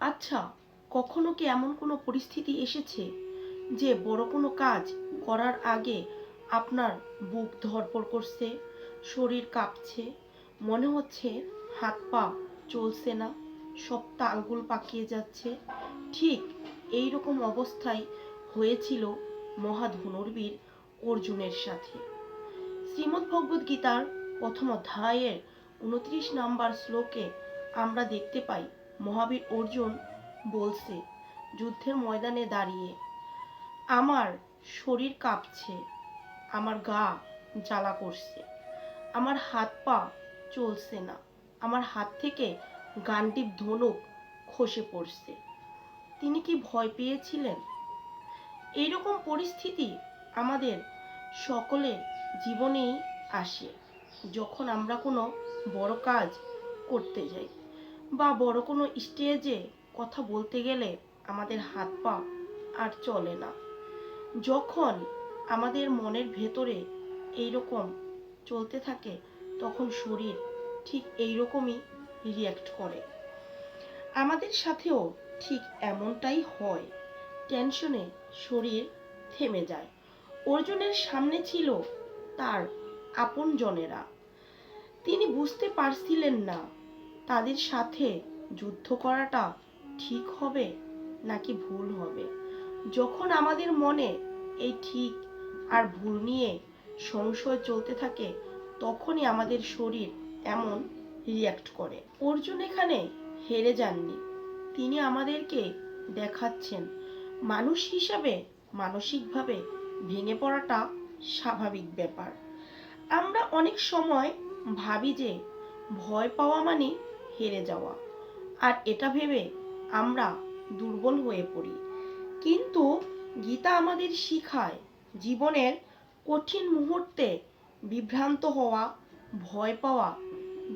আচ্ছা, কখনো কি এমন কোনো পরিস্থিতি এসেছে যে বড় কোনো কাজ করার আগে আপনার বুক ধড়ফড় করছে, শরীর কাঁপছে, মনে হচ্ছে হাত পা চলছে না, সব আঙ্গুল পাকিয়ে যাচ্ছে? ঠিক এই রকম অবস্থায় হয়েছিল মহাধনুর্বীর অর্জুনের সাথে। শ্রীমদ্ ভগবদ গীতার প্রথম অধ্যায়ের 29 নম্বর শ্লোকে আমরা দেখতে পাই মহাবীর অর্জুন বলছে যুদ্ধের ময়দানে দাঁড়িয়ে, আমার শরীর কাঁপছে, আমার গা জ্বালা করছে, আমার হাত পা চলছে না, আমার হাত থেকে গান্ডীব ধনুক খসে পড়ছে। তিনি কি ভয় পেয়েছিলেন? এইরকম পরিস্থিতি আমাদের সকলের জীবনেই আসে যখন আমরা কোনো বড় কাজ করতে যাই বা বড় কোনো স্টেজে কথা বলতে গেলে আমাদের হাত পা আর চলে না। যখন আমাদের মনের ভেতরে এইরকম চলতে থাকে তখন শরীর ঠিক এইরকমই রিয়্যাক্ট করে। আমাদের সাথেও ঠিক এমনটাই হয়। টেনশনে শরীর থেমে যায়। অর্জুনের সামনে ছিল তার আপনজনেরা। তিনি বুঝতে পারছিলেন না তাদের সাথে যুদ্ধ করাটা ঠিক হবে নাকি ভুল হবে। যখন আমাদের মনে এই ঠিক আর ভুল নিয়ে সংশয় চলতে থাকে তখনই আমাদের শরীর এমন রিয়্যাক্ট করে। অর্জুন এখানে হেরে যাননি, তিনি আমাদেরকে দেখাচ্ছেন মানুষ হিসাবে মানসিকভাবে ভেঙে পড়াটা স্বাভাবিক ব্যাপার। আমরা অনেক সময় ভাবি যে ভয় পাওয়া মানে হেরে যাওয়া, আর এটা ভেবে আমরা দুর্বল হয়ে পড়ি। কিন্তু গীতা আমাদের শিখায় জীবনের কঠিন মুহূর্তে বিভ্রান্ত হওয়া, ভয় পাওয়া,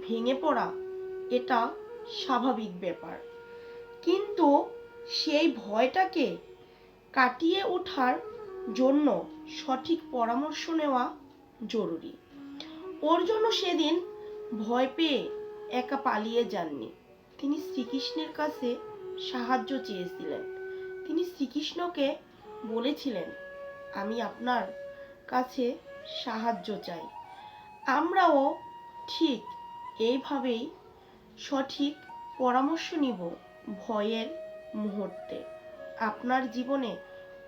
ভেঙে পড়া এটা স্বাভাবিক ব্যাপার। কিন্তু সেই ভয়টাকে কাটিয়ে ওঠার জন্য সঠিক পরামর্শ নেওয়া জরুরি। অর্জুনও সেদিন ভয় পেয়ে একা পালিয়ে যাননি, তিনি শ্রীকৃষ্ণের কাছে সাহায্য চেয়েছিলেন। তিনি শ্রীকৃষ্ণকে বলেছিলেন, আমি আপনার কাছে সাহায্য চাই। আমরাও ঠিক এইভাবেই সঠিক পরামর্শ নিব ভয়ের মুহূর্তে। আপনার জীবনে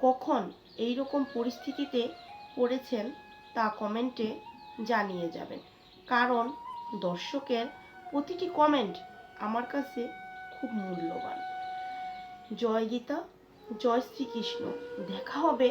কখন এই রকম পরিস্থিতিতে পড়েছেন তা কমেন্টে জানিয়ে যাবেন, কারণ দর্শকের প্রতিটি কমেন্ট আমার কাছে খুব মূল্যবান। জয় গীতা, জয় শ্রীকৃষ্ণ। দেখা হবে